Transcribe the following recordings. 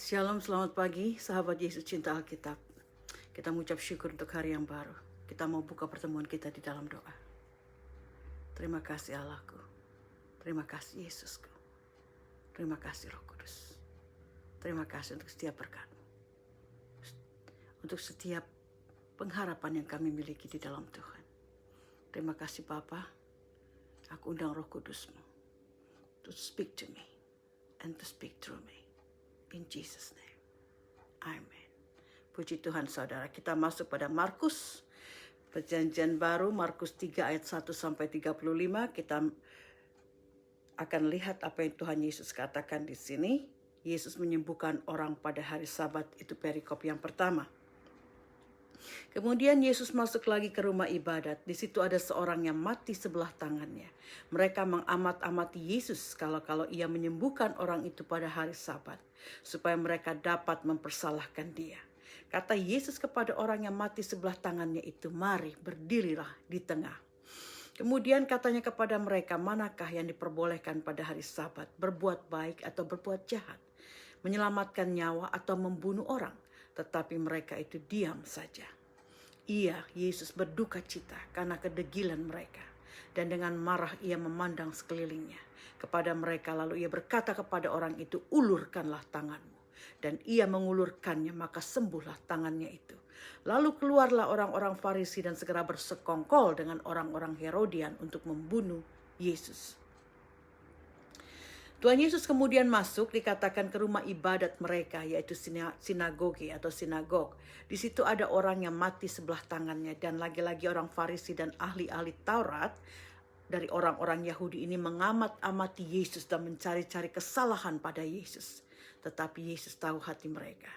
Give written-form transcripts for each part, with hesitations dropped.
Shalom, selamat pagi, sahabat Yesus cinta Alkitab. Kita mengucap syukur untuk hari yang baru. Kita mau buka pertemuan kita di dalam doa. Terima kasih Allahku. Terima kasih Yesusku. Terima kasih Roh Kudus. Terima kasih untuk setiap berkat-Mu. Untuk setiap pengharapan yang kami miliki di dalam Tuhan. Terima kasih Bapa. Aku undang Roh Kudus-Mu to speak to me and to speak through me. In Jesus' name. Amen. Puji Tuhan saudara. Kita masuk pada Markus. Perjanjian baru Markus 3 ayat 1 sampai 35. Kita akan lihat apa yang Tuhan Yesus katakan di sini. Yesus menyembuhkan orang pada hari Sabat. Itu perikop yang pertama. Kemudian Yesus masuk lagi ke rumah ibadat. Di situ ada seorang yang mati sebelah tangannya. Mereka mengamat-amati Yesus kalau ia menyembuhkan orang itu pada hari Sabat, supaya mereka dapat mempersalahkan dia. Kata Yesus kepada orang yang mati sebelah tangannya itu, "Mari, berdirilah di tengah." Kemudian katanya kepada mereka, "Manakah yang diperbolehkan pada hari Sabat? Berbuat baik atau berbuat jahat? Menyelamatkan nyawa atau membunuh orang?" Tetapi mereka itu diam saja. Yesus berduka cita karena kedegilan mereka. Dan dengan marah ia memandang sekelilingnya kepada mereka. Lalu ia berkata kepada orang itu, "Ulurkanlah tanganmu." Dan ia mengulurkannya, maka sembuhlah tangannya itu. Lalu keluarlah orang-orang Farisi dan segera bersekongkol dengan orang-orang Herodian untuk membunuh Yesus. Tuhan Yesus kemudian masuk, dikatakan ke rumah ibadat mereka, yaitu sinagoge atau sinagog. Di situ ada orang yang mati sebelah tangannya, dan lagi-lagi orang Farisi dan ahli-ahli Taurat dari orang-orang Yahudi ini mengamat-amati Yesus dan mencari-cari kesalahan pada Yesus. Tetapi Yesus tahu hati mereka.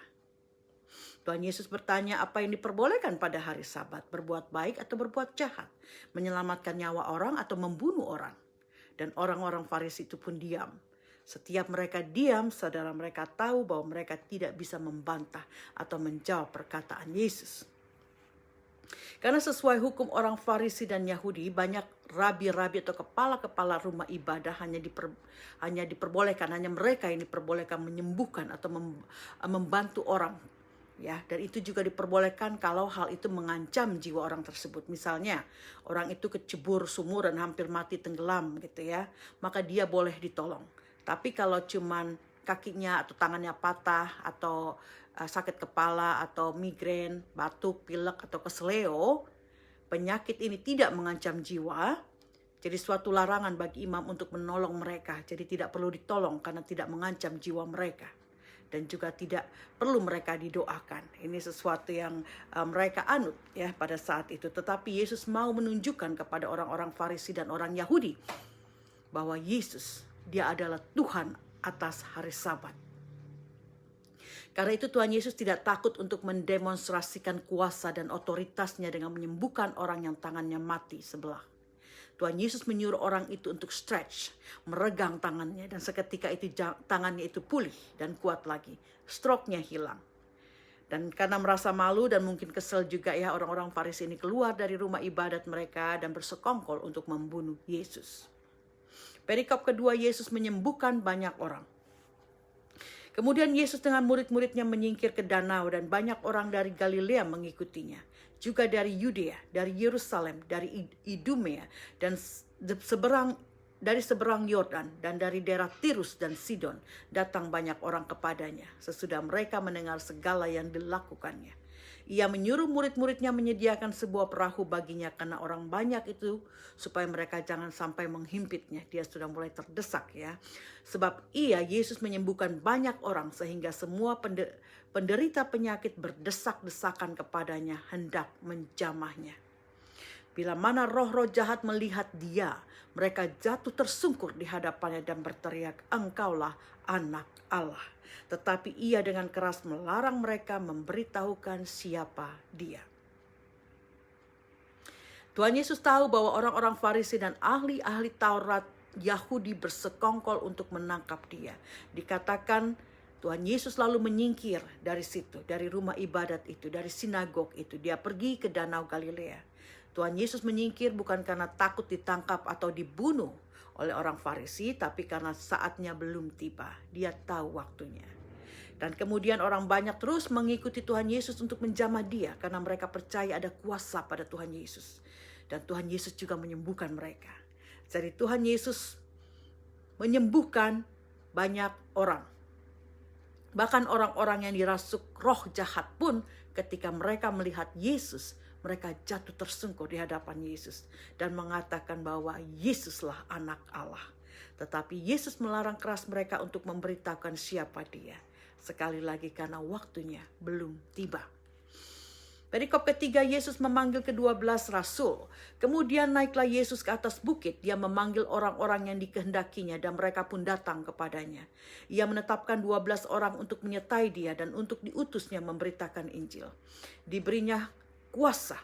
Tuhan Yesus bertanya, apa yang diperbolehkan pada hari Sabat? Berbuat baik atau berbuat jahat? Menyelamatkan nyawa orang atau membunuh orang? Dan orang-orang Farisi itu pun diam. Setiap mereka diam, saudara, mereka tahu bahwa mereka tidak bisa membantah atau menjawab perkataan Yesus. Karena sesuai hukum orang Farisi dan Yahudi, banyak rabi-rabi atau kepala-kepala rumah ibadah hanya diperbolehkan, hanya mereka yang diperbolehkan menyembuhkan atau membantu orang. Ya, dan itu juga diperbolehkan kalau hal itu mengancam jiwa orang tersebut. Misalnya, orang itu kecebur sumur dan hampir mati tenggelam gitu ya, maka dia boleh ditolong. Tapi kalau cuman kakinya atau tangannya patah atau sakit kepala atau migrain, batuk, pilek atau keseleo, penyakit ini tidak mengancam jiwa, jadi suatu larangan bagi imam untuk menolong mereka. Jadi tidak perlu ditolong karena tidak mengancam jiwa mereka. Dan juga tidak perlu mereka didoakan. Ini sesuatu yang mereka anut ya pada saat itu. Tetapi Yesus mau menunjukkan kepada orang-orang Farisi dan orang Yahudi bahwa Yesus, dia adalah Tuhan atas hari Sabat. Karena itu Tuhan Yesus tidak takut untuk mendemonstrasikan kuasa dan otoritasnya dengan menyembuhkan orang yang tangannya mati sebelah. Tuhan Yesus menyuruh orang itu untuk stretch, meregang tangannya, dan seketika itu tangannya itu pulih dan kuat lagi. Stroke-nya hilang. Dan karena merasa malu dan mungkin kesel juga ya, orang-orang Farisi ini keluar dari rumah ibadat mereka dan bersekongkol untuk membunuh Yesus. Perikop kedua, Yesus menyembuhkan banyak orang. Kemudian Yesus dengan murid-muridnya menyingkir ke danau dan banyak orang dari Galilea mengikutinya. Juga dari Yudea, dari Yerusalem, dari Idumea, dan dari seberang Yordan, dan dari daerah Tirus dan Sidon, datang banyak orang kepadanya. Sesudah mereka mendengar segala yang dilakukannya, ia menyuruh murid-muridnya menyediakan sebuah perahu baginya karena orang banyak itu, supaya mereka jangan sampai menghimpitnya. Dia sudah mulai terdesak ya. Sebab Yesus menyembuhkan banyak orang sehingga semua penderita penyakit berdesak-desakan kepadanya hendak menjamahnya. Bila mana roh-roh jahat melihat dia, mereka jatuh tersungkur di hadapannya dan berteriak, "Engkaulah Anak Allah." Tetapi ia dengan keras melarang mereka memberitahukan siapa dia. Tuhan Yesus tahu bahwa orang-orang Farisi dan ahli-ahli Taurat Yahudi bersekongkol untuk menangkap dia. Dikatakan Tuhan Yesus lalu menyingkir dari situ, dari rumah ibadat itu, dari sinagog itu. Dia pergi ke Danau Galilea. Tuhan Yesus menyingkir bukan karena takut ditangkap atau dibunuh oleh orang Farisi, tapi karena saatnya belum tiba. Dia tahu waktunya. Dan kemudian orang banyak terus mengikuti Tuhan Yesus untuk menjamah dia karena mereka percaya ada kuasa pada Tuhan Yesus. Dan Tuhan Yesus juga menyembuhkan mereka. Jadi Tuhan Yesus menyembuhkan banyak orang. Bahkan orang-orang yang dirasuk roh jahat pun ketika mereka melihat Yesus, mereka jatuh tersungkur di hadapan Yesus dan mengatakan bahwa Yesuslah anak Allah. Tetapi Yesus melarang keras mereka untuk memberitakan siapa dia. Sekali lagi karena waktunya belum tiba. Perikop ketiga, Yesus memanggil ke-12 rasul. Kemudian naiklah Yesus ke atas bukit. Dia memanggil orang-orang yang dikehendakinya dan mereka pun datang kepadanya. Ia menetapkan 12 orang untuk menyertai dia dan untuk diutusnya memberitakan Injil. Diberinya kuasa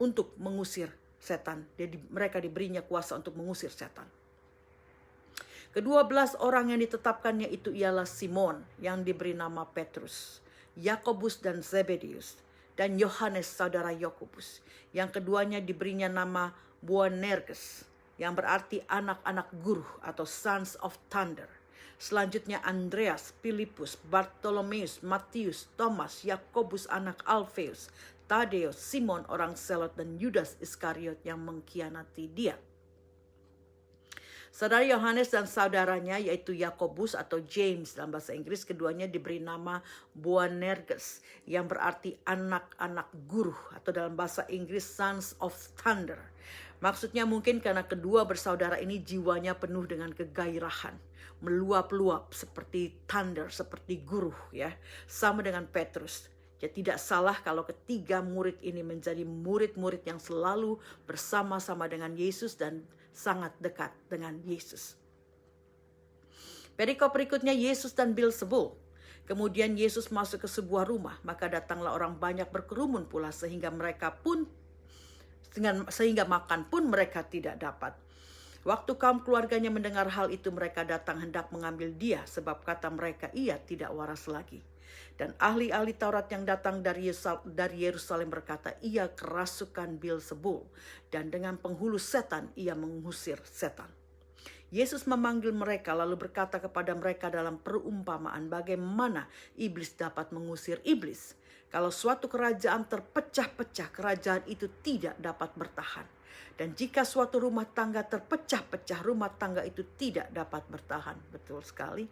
untuk mengusir setan. Jadi mereka diberinya kuasa untuk mengusir setan. Ke-12 orang yang ditetapkannya itu ialah Simon yang diberi nama Petrus, Yakobus dan Zebedius, dan Yohanes saudara Yakobus. Yang keduanya diberinya nama Boanerges, yang berarti anak-anak guru atau sons of thunder. Selanjutnya Andreas, Filipus, Bartolomeus, Matius, Thomas, Yakobus anak Alfeus, Tadeus, Simon orang Selot, dan Yudas Iskariot yang mengkhianati dia. Saudara Yohanes dan saudaranya yaitu Yakobus atau James dalam bahasa Inggris, keduanya diberi nama Boanerges yang berarti anak-anak guru atau dalam bahasa Inggris sons of thunder. Maksudnya mungkin karena kedua bersaudara ini jiwanya penuh dengan kegairahan, meluap-luap seperti thunder, seperti guru ya, sama dengan Petrus. Ya tidak salah kalau ketiga murid ini menjadi murid-murid yang selalu bersama-sama dengan Yesus dan sangat dekat dengan Yesus. Perikop berikutnya, Yesus dan Beelzebul. Kemudian Yesus masuk ke sebuah rumah, maka datanglah orang banyak berkerumun pula sehingga makan pun mereka tidak dapat. Waktu kaum keluarganya mendengar hal itu, mereka datang hendak mengambil dia, sebab kata mereka ia tidak waras lagi. Dan ahli-ahli Taurat yang datang dari Yerusalem berkata, ia kerasukan Beelzebul, dan dengan penghulu setan ia mengusir setan. Yesus memanggil mereka lalu berkata kepada mereka dalam perumpamaan bagaimana iblis dapat mengusir iblis. Kalau suatu kerajaan terpecah-pecah, kerajaan itu tidak dapat bertahan. Dan jika suatu rumah tangga terpecah-pecah, rumah tangga itu tidak dapat bertahan. Betul sekali.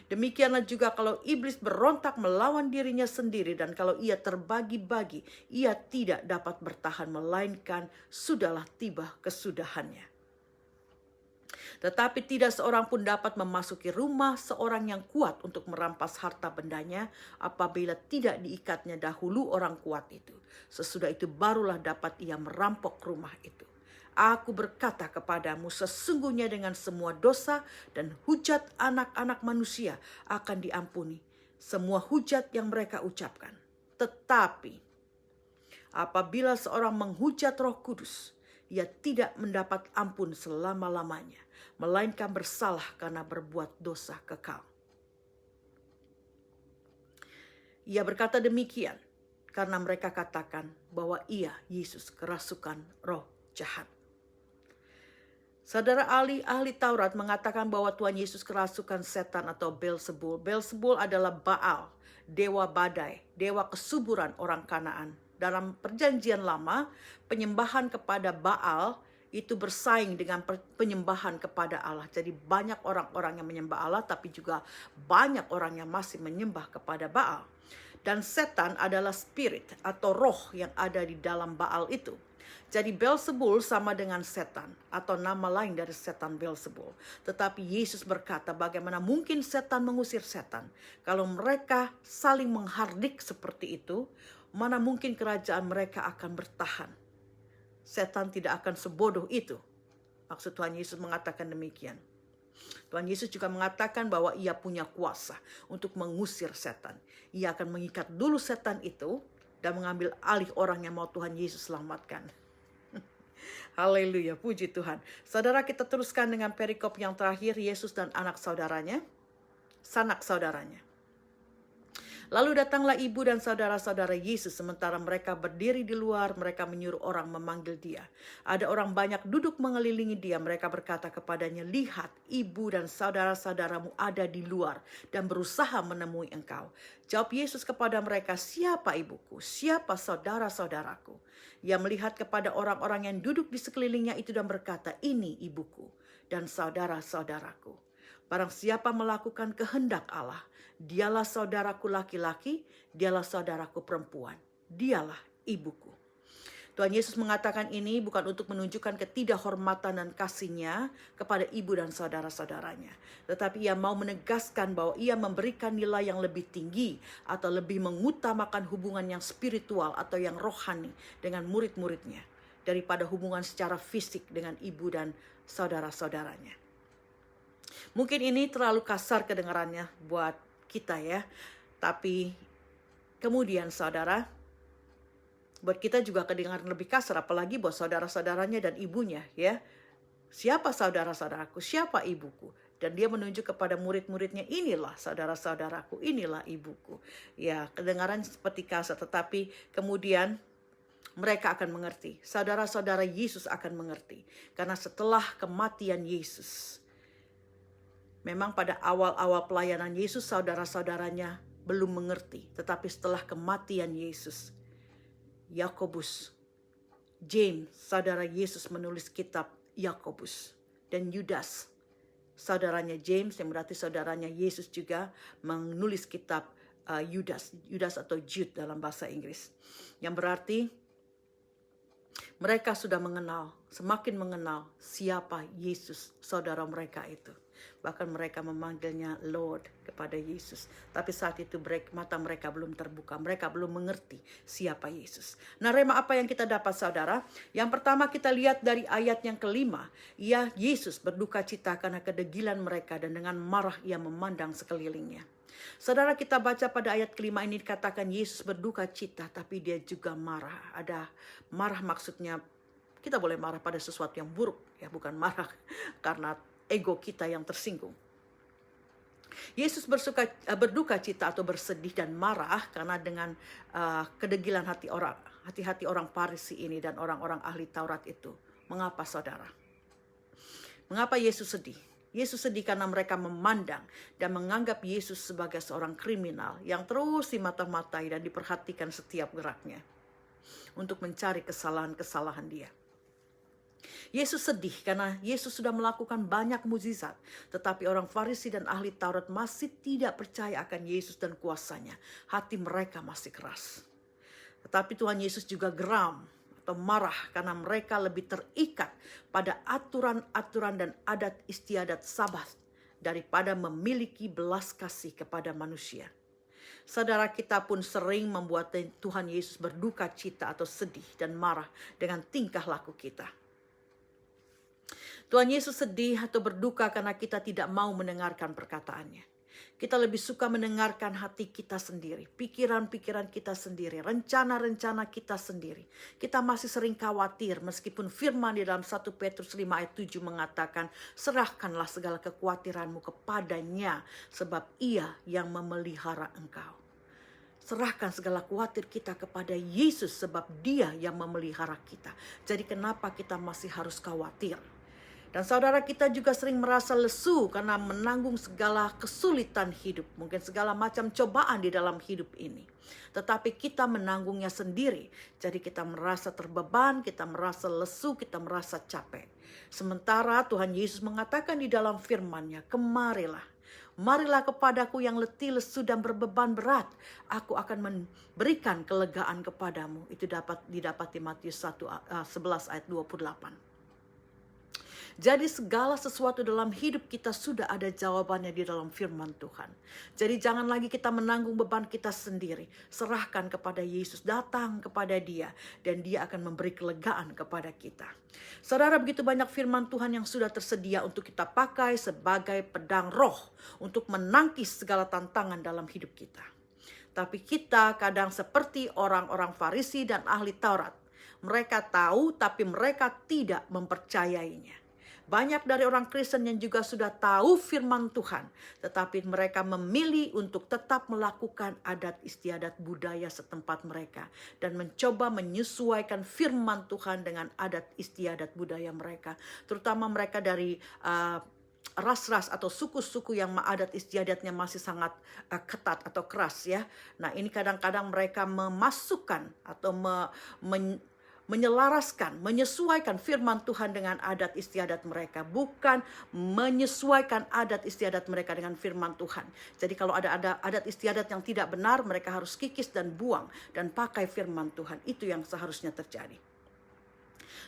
Demikianlah juga kalau iblis berontak melawan dirinya sendiri dan kalau ia terbagi-bagi, ia tidak dapat bertahan melainkan sudahlah tiba kesudahannya. Tetapi tidak seorang pun dapat memasuki rumah seorang yang kuat untuk merampas harta bendanya apabila tidak diikatnya dahulu orang kuat itu. Sesudah itu barulah dapat ia merampok rumah itu. Aku berkata kepadamu, sesungguhnya dengan semua dosa dan hujat anak-anak manusia akan diampuni semua hujat yang mereka ucapkan. Tetapi apabila seorang menghujat Roh Kudus, ia tidak mendapat ampun selama-lamanya, melainkan bersalah karena berbuat dosa kekal. Ia berkata demikian karena mereka katakan bahwa ia, Yesus, kerasukan roh jahat. Saudara, ahli Taurat mengatakan bahwa Tuhan Yesus kerasukan setan atau Beelzebul. Beelzebul adalah Baal, dewa badai, dewa kesuburan orang Kanaan. Dalam perjanjian lama, penyembahan kepada Baal itu bersaing dengan penyembahan kepada Allah. Jadi banyak orang-orang yang menyembah Allah, tapi juga banyak orang yang masih menyembah kepada Baal. Dan setan adalah spirit atau roh yang ada di dalam Baal itu. Jadi Beelzebul sama dengan setan atau nama lain dari setan Beelzebul. Tetapi Yesus berkata bagaimana mungkin setan mengusir setan. Kalau mereka saling menghardik seperti itu, mana mungkin kerajaan mereka akan bertahan. Setan tidak akan sebodoh itu. Maksud Tuhan Yesus mengatakan demikian. Tuhan Yesus juga mengatakan bahwa ia punya kuasa untuk mengusir setan. Ia akan mengikat dulu setan itu dan mengambil alih orang yang mau Tuhan Yesus selamatkan. Haleluya, puji Tuhan. Saudara, kita teruskan dengan perikop yang terakhir, Yesus dan sanak saudaranya. Lalu datanglah ibu dan saudara-saudara Yesus, sementara mereka berdiri di luar, mereka menyuruh orang memanggil dia. Ada orang banyak duduk mengelilingi dia, mereka berkata kepadanya, "Lihat, ibu dan saudara-saudaramu ada di luar dan berusaha menemui engkau." Jawab Yesus kepada mereka, "Siapa ibuku? Siapa saudara-saudaraku?" Ia melihat kepada orang-orang yang duduk di sekelilingnya itu dan berkata, "Ini ibuku dan saudara-saudaraku. Barang siapa melakukan kehendak Allah, dialah saudaraku laki-laki, dialah saudaraku perempuan, dialah ibuku." Tuhan Yesus mengatakan ini bukan untuk menunjukkan ketidakhormatan dan kasihnya kepada ibu dan saudara-saudaranya. Tetapi ia mau menegaskan bahwa ia memberikan nilai yang lebih tinggi atau lebih mengutamakan hubungan yang spiritual atau yang rohani dengan murid-muridnya daripada hubungan secara fisik dengan ibu dan saudara-saudaranya. Mungkin ini terlalu kasar kedengarannya buat kita ya. Tapi kemudian saudara, buat kita juga kedengaran lebih kasar, apalagi buat saudara-saudaranya dan ibunya ya. Siapa saudara-saudaraku, siapa ibuku? Dan dia menunjuk kepada murid-muridnya, inilah saudara-saudaraku, inilah ibuku. Ya, kedengaran seperti kasar, tetapi kemudian mereka akan mengerti. Saudara-saudara Yesus akan mengerti. Karena setelah kematian Yesus, memang pada awal-awal pelayanan Yesus, saudara-saudaranya belum mengerti. Tetapi setelah kematian Yesus, Yakobus, James, saudara Yesus menulis kitab Yakobus. Dan Yudas, saudaranya James yang berarti saudaranya Yesus juga menulis kitab Yudas atau Jude dalam bahasa Inggris. Yang berarti mereka sudah mengenal, semakin mengenal siapa Yesus, saudara mereka itu. Bahkan mereka memanggilnya Lord kepada Yesus. Tapi saat itu mata mereka belum terbuka. Mereka belum mengerti siapa Yesus. Nah, rema apa yang kita dapat saudara? Yang pertama kita lihat dari ayat yang kelima. Yesus berduka cita karena kedegilan mereka dan dengan marah ia memandang sekelilingnya. Saudara, kita baca pada ayat kelima ini dikatakan Yesus berduka cita tapi dia juga marah. Ada marah maksudnya kita boleh marah pada sesuatu yang buruk ya, bukan marah karena ego kita yang tersinggung. Yesus berduka cita atau bersedih dan marah karena dengan kedegilan hati-hati orang Farisi ini dan orang-orang ahli Taurat itu. Mengapa saudara? Mengapa Yesus sedih? Yesus sedih karena mereka memandang dan menganggap Yesus sebagai seorang kriminal yang terus dimata-matai dan diperhatikan setiap geraknya untuk mencari kesalahan-kesalahan dia. Yesus sedih karena Yesus sudah melakukan banyak mukjizat, tetapi orang Farisi dan ahli Taurat masih tidak percaya akan Yesus dan kuasanya. Hati mereka masih keras. Tetapi Tuhan Yesus juga geram atau marah karena mereka lebih terikat pada aturan-aturan dan adat istiadat Sabat daripada memiliki belas kasih kepada manusia. Saudara, kita pun sering membuat Tuhan Yesus berduka cita atau sedih dan marah dengan tingkah laku kita. Tuhan Yesus sedih atau berduka karena kita tidak mau mendengarkan perkataannya. Kita lebih suka mendengarkan hati kita sendiri, pikiran-pikiran kita sendiri, rencana-rencana kita sendiri. Kita masih sering khawatir meskipun firman di dalam 1 Petrus 5 ayat 7 mengatakan, serahkanlah segala kekhawatiranmu kepadanya sebab ia yang memelihara engkau. Serahkan segala khawatir kita kepada Yesus sebab dia yang memelihara kita. Jadi kenapa kita masih harus khawatir? Dan saudara, kita juga sering merasa lesu karena menanggung segala kesulitan hidup. Mungkin segala macam cobaan di dalam hidup ini. Tetapi kita menanggungnya sendiri. Jadi kita merasa terbeban, kita merasa lesu, kita merasa capek. Sementara Tuhan Yesus mengatakan di dalam firman-Nya, "Kemarilah. Marilah kepadaku yang letih, lesu dan berbeban berat. Aku akan memberikan kelegaan kepadamu." Itu dapat didapati Matius 11 ayat 28. Jadi segala sesuatu dalam hidup kita sudah ada jawabannya di dalam firman Tuhan. Jadi jangan lagi kita menanggung beban kita sendiri. Serahkan kepada Yesus, datang kepada Dia, dan Dia akan memberi kelegaan kepada kita. Saudara, begitu banyak firman Tuhan yang sudah tersedia untuk kita pakai sebagai pedang roh untuk menangkis segala tantangan dalam hidup kita. Tapi kita kadang seperti orang-orang Farisi dan ahli Taurat. Mereka tahu tapi mereka tidak mempercayainya. Banyak dari orang Kristen yang juga sudah tahu firman Tuhan, tetapi mereka memilih untuk tetap melakukan adat istiadat budaya setempat mereka dan mencoba menyesuaikan firman Tuhan dengan adat istiadat budaya mereka, terutama mereka dari ras-ras atau suku-suku yang adat istiadatnya masih sangat ketat atau keras ya. Nah, ini kadang-kadang mereka memasukkan atau menyelaraskan, menyesuaikan firman Tuhan dengan adat istiadat mereka, bukan menyesuaikan adat istiadat mereka dengan firman Tuhan. Jadi kalau ada adat istiadat yang tidak benar, mereka harus kikis dan buang dan pakai firman Tuhan. Itu yang seharusnya terjadi.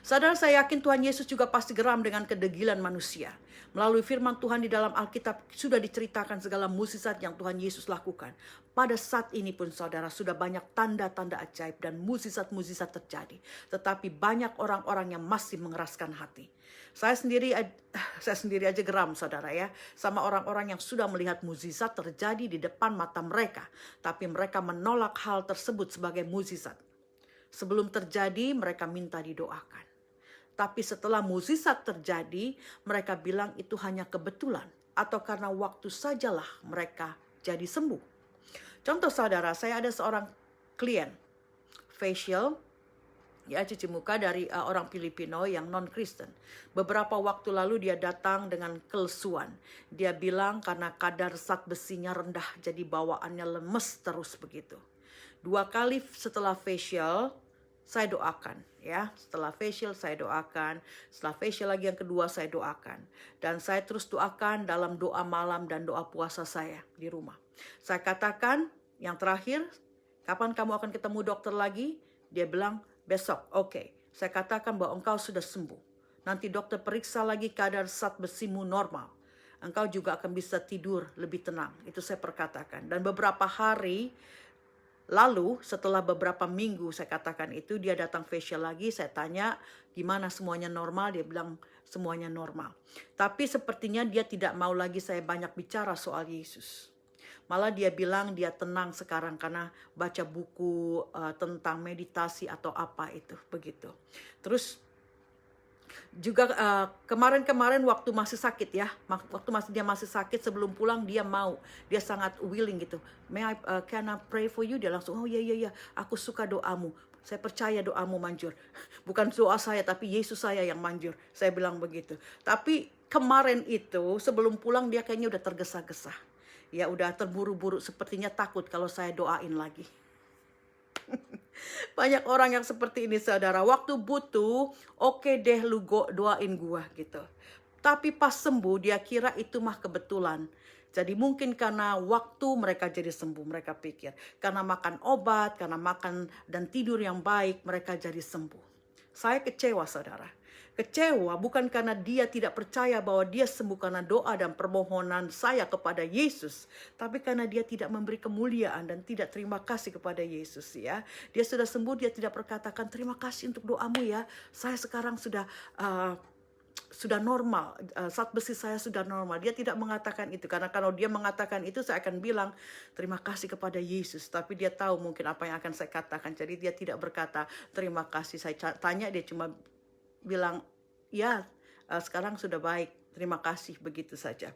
Saudara, saya yakin Tuhan Yesus juga pasti geram dengan kedegilan manusia. Melalui firman Tuhan di dalam Alkitab sudah diceritakan segala mukjizat yang Tuhan Yesus lakukan. Pada saat ini pun saudara, sudah banyak tanda-tanda ajaib dan mukjizat-mukjizat terjadi. Tetapi banyak orang-orang yang masih mengeraskan hati. Saya sendiri aja geram saudara ya, sama orang-orang yang sudah melihat mukjizat terjadi di depan mata mereka. Tapi mereka menolak hal tersebut sebagai mukjizat. Sebelum terjadi mereka minta didoakan. Tapi setelah mukjizat terjadi, mereka bilang itu hanya kebetulan atau karena waktu sajalah mereka jadi sembuh. Contoh saudara, saya ada seorang klien facial, ya cuci muka dari orang Filipino yang non-Kristen. Beberapa waktu lalu dia datang dengan kelesuan. Dia bilang karena kadar zat besinya rendah, jadi bawaannya lemes terus begitu. 2 kali setelah facial, saya doakan ya. Setelah facial saya doakan, setelah facial lagi yang kedua saya doakan. Dan saya terus doakan dalam doa malam dan doa puasa saya di rumah. Saya katakan yang terakhir, kapan kamu akan ketemu dokter lagi? Dia bilang besok. Oke. Saya katakan bahwa engkau sudah sembuh. Nanti dokter periksa lagi kadar zat besimu normal. Engkau juga akan bisa tidur lebih tenang. Itu saya perkatakan. Dan beberapa hari lalu setelah beberapa minggu saya katakan itu, dia datang facial lagi. Saya tanya gimana, semuanya normal? Dia bilang semuanya normal. Tapi sepertinya dia tidak mau lagi saya banyak bicara soal Yesus. Malah dia bilang dia tenang sekarang karena baca buku tentang meditasi atau apa itu begitu. Terus juga kemarin-kemarin waktu masih sakit ya, waktu dia masih sakit sebelum pulang dia sangat willing gitu. Can I pray for you? Dia langsung, oh iya, aku suka doamu. Saya percaya doamu manjur. Bukan doa saya tapi Yesus saya yang manjur. Saya bilang begitu. Tapi kemarin itu sebelum pulang dia kayaknya udah tergesa-gesa. Ya udah terburu-buru, sepertinya takut kalau saya doain lagi. Banyak orang yang seperti ini saudara. Waktu butuh, oke deh lu doain gua gitu. Tapi pas sembuh dia kira itu mah kebetulan. Jadi mungkin karena waktu mereka jadi sembuh. Mereka pikir karena makan obat, karena makan dan tidur yang baik mereka jadi sembuh. Saya kecewa saudara. Kecewa bukan karena dia tidak percaya bahwa dia sembuh karena doa dan permohonan saya kepada Yesus, tapi karena dia tidak memberi kemuliaan dan tidak terima kasih kepada Yesus ya. Dia sudah sembuh, dia tidak berkatakan terima kasih untuk doamu ya. Saya sekarang sudah normal, zat besi saya sudah normal. Dia tidak mengatakan itu, karena kalau dia mengatakan itu saya akan bilang terima kasih kepada Yesus. Tapi dia tahu mungkin apa yang akan saya katakan, jadi dia tidak berkata terima kasih. Saya tanya, dia cuma bilang ya sekarang sudah baik, terima kasih, begitu saja.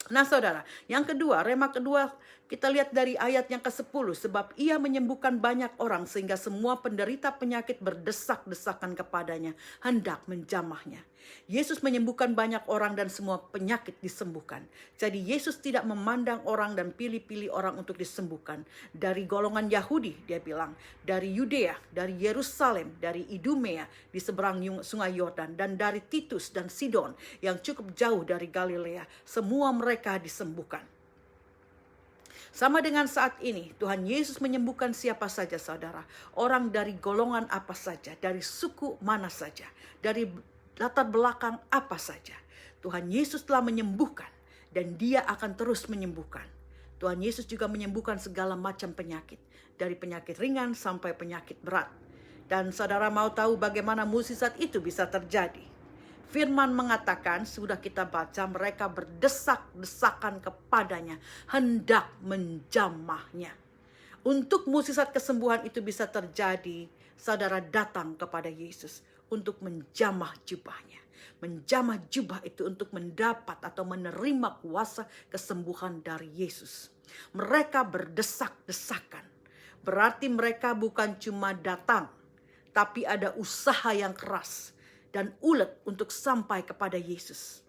Nah saudara, yang kedua, rema kedua kita lihat dari ayat yang ke-10. Sebab ia menyembuhkan banyak orang sehingga semua penderita penyakit berdesak-desakan kepadanya, hendak menjamahnya. Yesus menyembuhkan banyak orang dan semua penyakit disembuhkan. Jadi Yesus tidak memandang orang dan pilih-pilih orang untuk disembuhkan. Dari golongan Yahudi dia bilang, dari Yudea, dari Yerusalem, dari Idumea di seberang sungai Yordan, dan dari Titus dan Sidon yang cukup jauh dari Galilea. Semua mereka disembuhkan. Sama dengan saat ini, Tuhan Yesus menyembuhkan siapa saja saudara. Orang dari golongan apa saja, dari suku mana saja, dari latar belakang apa saja. Tuhan Yesus telah menyembuhkan dan dia akan terus menyembuhkan. Tuhan Yesus juga menyembuhkan segala macam penyakit. Dari penyakit ringan sampai penyakit berat. Dan saudara mau tahu bagaimana mukjizat itu bisa terjadi? Firman mengatakan, sudah kita baca, mereka berdesak-desakan kepadanya, hendak menjamahnya. Untuk mukjizat kesembuhan itu bisa terjadi, saudara datang kepada Yesus untuk menjamah jubahnya. menjamah jubah itu untuk mendapat atau menerima kuasa kesembuhan dari Yesus. Mereka berdesak-desakan. Berarti mereka bukan cuma datang, tapi ada usaha yang keras dan ulet untuk sampai kepada Yesus.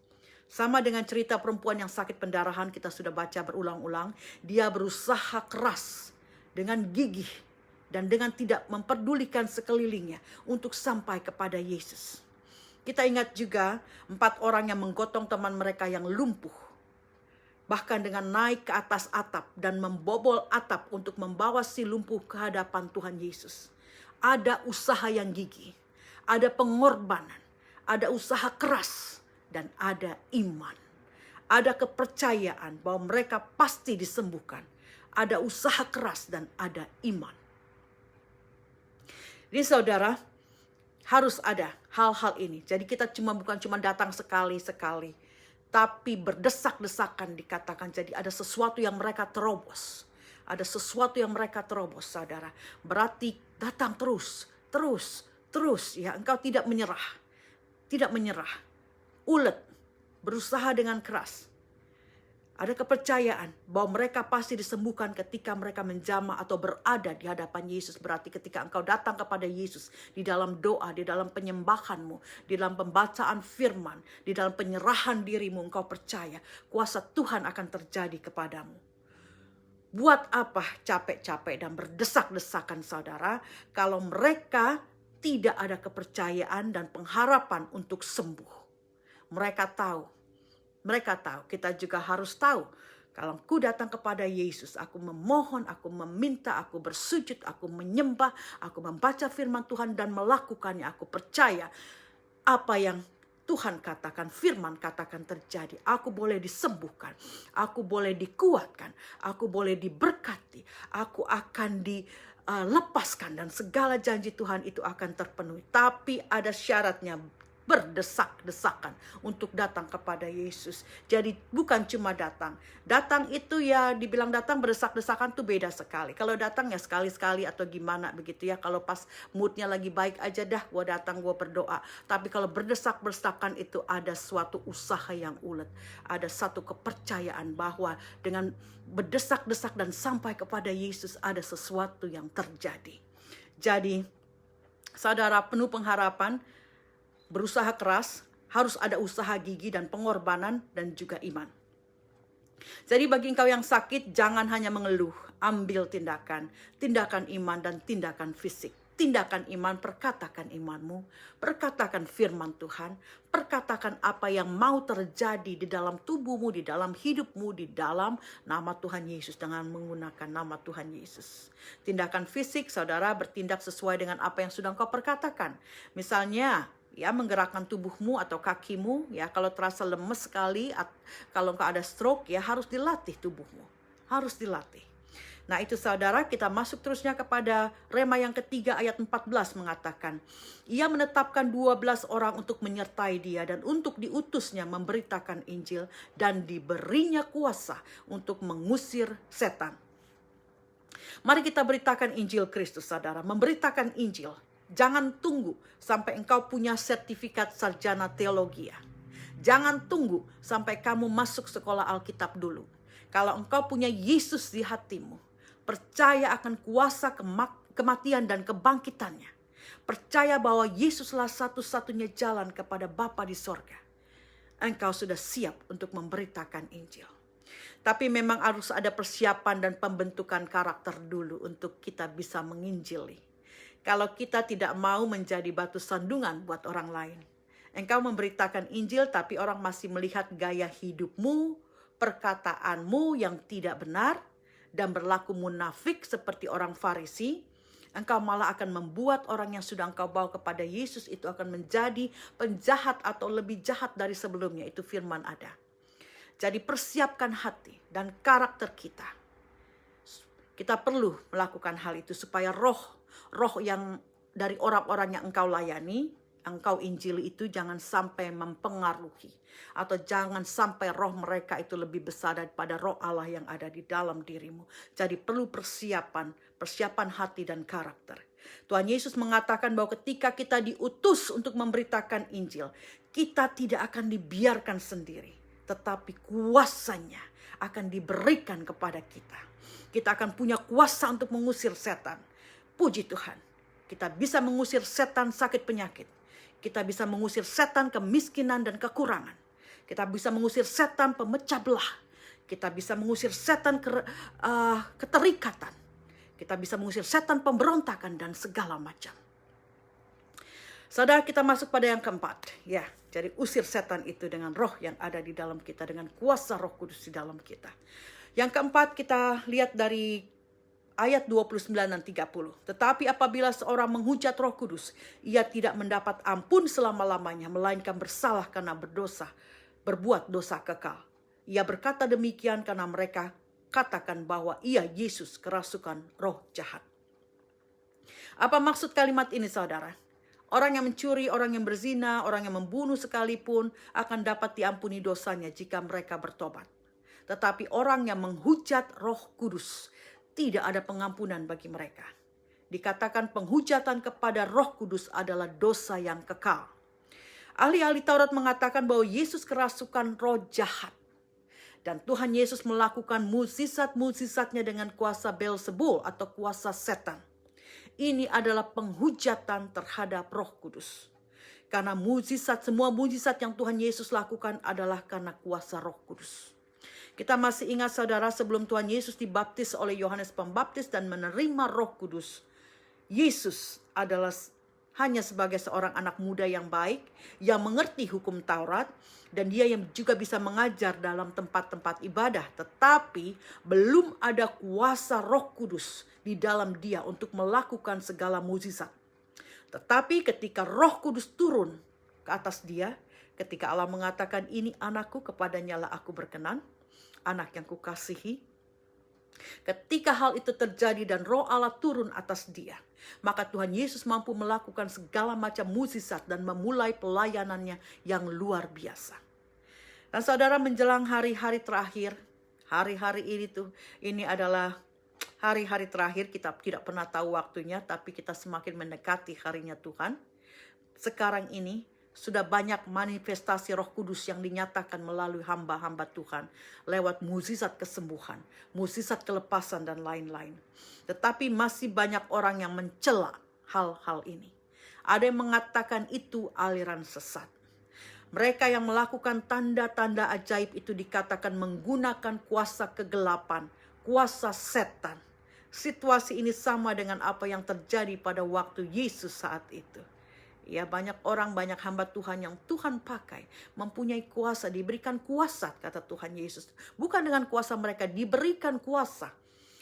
Sama dengan cerita perempuan yang sakit pendarahan, kita sudah baca berulang-ulang. Dia berusaha keras dengan gigih dan dengan tidak memperdulikan sekelilingnya untuk sampai kepada Yesus. Kita ingat juga 4 orang yang menggotong teman mereka yang lumpuh. Bahkan dengan naik ke atas atap dan membobol atap untuk membawa si lumpuh ke hadapan Tuhan Yesus. Ada usaha yang gigih, ada pengorbanan, ada usaha keras, dan ada iman. Ada kepercayaan bahwa mereka pasti disembuhkan. Ada usaha keras dan ada iman. Jadi saudara, harus ada hal-hal ini. Jadi kita bukan cuma datang sekali-sekali, tapi berdesak-desakan dikatakan. Jadi ada sesuatu yang mereka terobos. Ada sesuatu yang mereka terobos, saudara. Berarti datang terus ya. Engkau tidak menyerah. Tidak menyerah. Ulet, berusaha dengan keras. Ada kepercayaan bahwa mereka pasti disembuhkan ketika mereka menjamah atau berada di hadapan Yesus. Berarti ketika engkau datang kepada Yesus di dalam doa, di dalam penyembahanmu, di dalam pembacaan firman, di dalam penyerahan dirimu, engkau percaya kuasa Tuhan akan terjadi kepadamu. Buat apa capek-capek dan berdesak-desakan, saudara, kalau mereka tidak ada kepercayaan dan pengharapan untuk sembuh. Mereka tahu, kita juga harus tahu. Kalau aku datang kepada Yesus, aku memohon, aku meminta, aku bersujud, aku menyembah, aku membaca firman Tuhan dan melakukannya. Aku percaya apa yang Tuhan katakan, firman katakan terjadi. Aku boleh disembuhkan, aku boleh dikuatkan, aku boleh diberkati, aku akan dilepaskan dan segala janji Tuhan itu akan terpenuhi. Tapi ada syaratnya, berdesak-desakan untuk datang kepada Yesus. Jadi bukan cuma datang. Datang itu ya dibilang datang berdesak-desakan tuh beda sekali. Kalau datang ya sekali-sekali atau gimana begitu ya. Kalau pas moodnya lagi baik aja dah gue datang, gue berdoa. Tapi kalau berdesak-desakan itu ada suatu usaha yang ulet. Ada satu kepercayaan bahwa dengan berdesak-desak dan sampai kepada Yesus ada sesuatu yang terjadi. Jadi saudara, penuh pengharapan, berusaha keras, harus ada usaha gigih dan pengorbanan dan juga iman. Jadi bagi engkau yang sakit, jangan hanya mengeluh, ambil tindakan. Tindakan iman dan tindakan fisik. Tindakan iman, perkatakan imanmu, perkatakan firman Tuhan, perkatakan apa yang mau terjadi di dalam tubuhmu, di dalam hidupmu, di dalam nama Tuhan Yesus dengan menggunakan nama Tuhan Yesus. Tindakan fisik, saudara, bertindak sesuai dengan apa yang sudah engkau perkatakan. Misalnya, ya, menggerakkan tubuhmu atau kakimu, ya, kalau terasa lemes sekali, kalau engkau ada stroke, ya harus dilatih tubuhmu, harus dilatih. Nah itu saudara, kita masuk terusnya kepada rema yang ketiga ayat 14 mengatakan, ia menetapkan 12 orang untuk menyertai dia dan untuk diutusnya memberitakan Injil dan diberinya kuasa untuk mengusir setan. Mari kita beritakan Injil Kristus, saudara, memberitakan Injil. Jangan tunggu sampai engkau punya sertifikat sarjana teologi. Jangan tunggu sampai kamu masuk sekolah Alkitab dulu. Kalau engkau punya Yesus di hatimu, percaya akan kuasa kematian dan kebangkitannya. Percaya bahwa Yesuslah satu-satunya jalan kepada Bapa di sorga. Engkau sudah siap untuk memberitakan Injil. Tapi memang harus ada persiapan dan pembentukan karakter dulu untuk kita bisa menginjili. Kalau kita tidak mau menjadi batu sandungan buat orang lain. Engkau memberitakan Injil tapi orang masih melihat gaya hidupmu, perkataanmu yang tidak benar, dan berlaku munafik seperti orang Farisi. Engkau malah akan membuat orang yang sudah engkau bawa kepada Yesus itu akan menjadi penjahat atau lebih jahat dari sebelumnya. Itu firman ada. Jadi persiapkan hati dan karakter kita. Kita perlu melakukan hal itu supaya roh yang dari orang-orang yang engkau layani, engkau injili itu jangan sampai mempengaruhi. Atau jangan sampai roh mereka itu lebih besar daripada roh Allah yang ada di dalam dirimu. Jadi perlu persiapan hati dan karakter. Tuhan Yesus mengatakan bahwa ketika kita diutus untuk memberitakan Injil, kita tidak akan dibiarkan sendiri, tetapi kuasanya akan diberikan kepada kita. Kita akan punya kuasa untuk mengusir setan. Puji Tuhan, kita bisa mengusir setan sakit penyakit. Kita bisa mengusir setan kemiskinan dan kekurangan. Kita bisa mengusir setan pemecah belah. Kita bisa mengusir setan keterikatan. Kita bisa mengusir setan pemberontakan dan segala macam. Saudara, kita masuk pada yang keempat. Ya, jadi usir setan itu dengan roh yang ada di dalam kita. Dengan kuasa Roh Kudus di dalam kita. Yang keempat kita lihat dari ayat 29 dan 30. Tetapi apabila seorang menghujat Roh Kudus, ia tidak mendapat ampun selama-lamanya, melainkan bersalah karena berbuat dosa kekal. Ia berkata demikian karena mereka katakan bahwa ia Yesus kerasukan roh jahat. Apa maksud kalimat ini, saudara? Orang yang mencuri, orang yang berzina, orang yang membunuh sekalipun akan dapat diampuni dosanya jika mereka bertobat. Tetapi orang yang menghujat Roh Kudus, tidak ada pengampunan bagi mereka. Dikatakan penghujatan kepada Roh Kudus adalah dosa yang kekal. Ahli-ahli Taurat mengatakan bahwa Yesus kerasukan roh jahat. Dan Tuhan Yesus melakukan mukjizat-mukjizatnya dengan kuasa Beelzebul atau kuasa setan. Ini adalah penghujatan terhadap Roh Kudus. Karena semua mukjizat yang Tuhan Yesus lakukan adalah karena kuasa Roh Kudus. Kita masih ingat, saudara, sebelum Tuhan Yesus dibaptis oleh Yohanes Pembaptis dan menerima Roh Kudus, Yesus adalah hanya sebagai seorang anak muda yang baik, yang mengerti hukum Taurat, dan dia yang juga bisa mengajar dalam tempat-tempat ibadah. Tetapi belum ada kuasa Roh Kudus di dalam dia untuk melakukan segala mukjizat. Tetapi ketika Roh Kudus turun ke atas dia, ketika Allah mengatakan, ini anakku, kepadanya lah aku berkenan, anak yang kukasihi. Ketika hal itu terjadi dan roh Allah turun atas dia, maka Tuhan Yesus mampu melakukan segala macam mukjizat dan memulai pelayanannya yang luar biasa. Dan saudara, menjelang hari-hari terakhir, hari-hari ini adalah hari-hari terakhir, kita tidak pernah tahu waktunya, tapi kita semakin mendekati harinya Tuhan. Sekarang ini sudah banyak manifestasi Roh Kudus yang dinyatakan melalui hamba-hamba Tuhan lewat mukjizat kesembuhan, mukjizat kelepasan dan lain-lain. Tetapi masih banyak orang yang mencela hal-hal ini. Ada yang mengatakan itu aliran sesat. Mereka yang melakukan tanda-tanda ajaib itu dikatakan menggunakan kuasa kegelapan, kuasa setan. Situasi ini sama dengan apa yang terjadi pada waktu Yesus saat itu. Ya, banyak orang, banyak hamba Tuhan yang Tuhan pakai, mempunyai kuasa, diberikan kuasa, kata Tuhan Yesus. Bukan dengan kuasa mereka, diberikan kuasa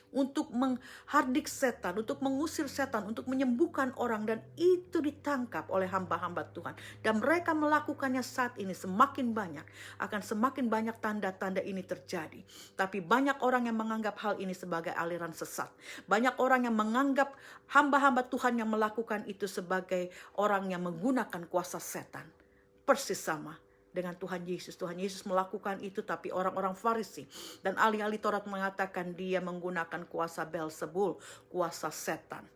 untuk menghardik setan, untuk mengusir setan, untuk menyembuhkan orang. Dan itu ditangkap oleh hamba-hamba Tuhan. Dan mereka melakukannya saat ini semakin banyak. Akan semakin banyak tanda-tanda ini terjadi. Tapi banyak orang yang menganggap hal ini sebagai aliran sesat. Banyak orang yang menganggap hamba-hamba Tuhan yang melakukan itu sebagai orang yang menggunakan kuasa setan. Persis sama dengan Tuhan Yesus. Tuhan Yesus melakukan itu, tapi orang-orang Farisi dan ahli-ahli Taurat mengatakan dia menggunakan kuasa Beelzebul, kuasa setan.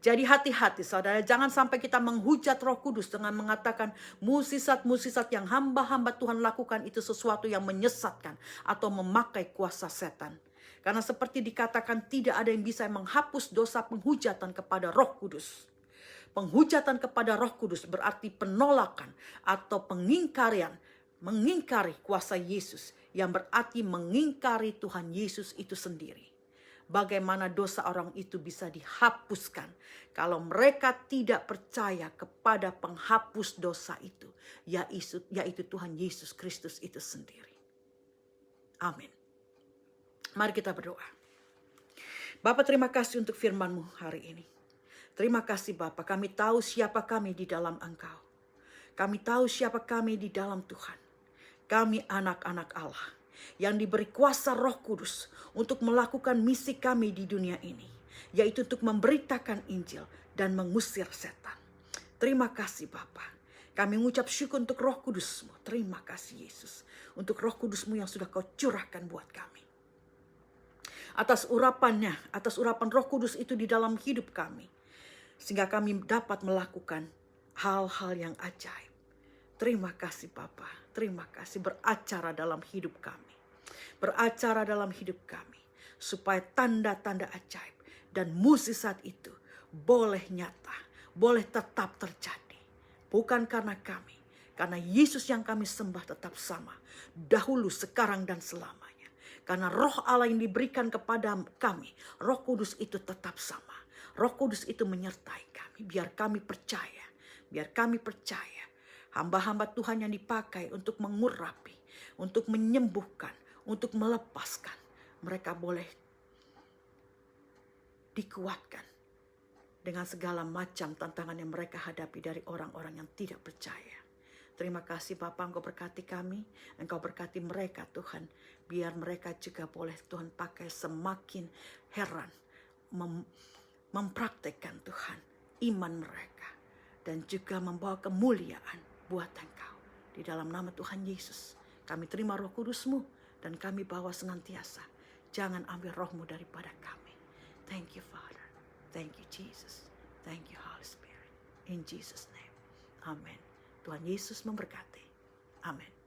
Jadi hati-hati, saudara, jangan sampai kita menghujat Roh Kudus dengan mengatakan mukjizat-mukjizat yang hamba-hamba Tuhan lakukan itu sesuatu yang menyesatkan atau memakai kuasa setan. Karena seperti dikatakan, tidak ada yang bisa menghapus dosa penghujatan kepada Roh Kudus. Penghujatan kepada Roh Kudus berarti penolakan atau mengingkari kuasa Yesus, yang berarti mengingkari Tuhan Yesus itu sendiri. Bagaimana dosa orang itu bisa dihapuskan kalau mereka tidak percaya kepada penghapus dosa itu, yaitu Tuhan Yesus Kristus itu sendiri. Amin. Mari kita berdoa. Bapa, terima kasih untuk firman-Mu hari ini. Terima kasih Bapa, kami tahu siapa kami di dalam Engkau. Kami tahu siapa kami di dalam Tuhan. Kami anak-anak Allah yang diberi kuasa Roh Kudus untuk melakukan misi kami di dunia ini, yaitu untuk memberitakan Injil dan mengusir setan. Terima kasih Bapa. Kami mengucap syukur untuk Roh Kudus-Mu. Terima kasih Yesus untuk Roh Kudus-Mu yang sudah Kau curahkan buat kami. atas urapannya, atas urapan Roh Kudus itu di dalam hidup kami. Sehingga kami dapat melakukan hal-hal yang ajaib. Terima kasih Bapa, terima kasih beracara dalam hidup kami. Beracara dalam hidup kami. Supaya tanda-tanda ajaib dan mukjizat itu boleh nyata, boleh tetap terjadi. Bukan karena kami, karena Yesus yang kami sembah tetap sama. Dahulu, sekarang, dan selamanya. Karena roh Allah yang diberikan kepada kami, Roh Kudus itu tetap sama. Roh Kudus itu menyertai kami, biar kami percaya. Biar kami percaya. Hamba-hamba Tuhan yang dipakai untuk mengurapi, untuk menyembuhkan, untuk melepaskan. Mereka boleh dikuatkan dengan segala macam tantangan yang mereka hadapi dari orang-orang yang tidak percaya. Terima kasih Bapa, Engkau berkati kami, Engkau berkati mereka Tuhan. Biar mereka juga boleh Tuhan pakai semakin heran mempraktekkan Tuhan iman mereka. Dan juga membawa kemuliaan buat Engkau. Di dalam nama Tuhan Yesus, kami terima Roh Kudus-Mu dan kami bawa senantiasa. Jangan ambil roh-Mu daripada kami. Thank you Father. Thank you Jesus. Thank you Holy Spirit. In Jesus' name. Amen. Tuhan Yesus memberkati. Amin.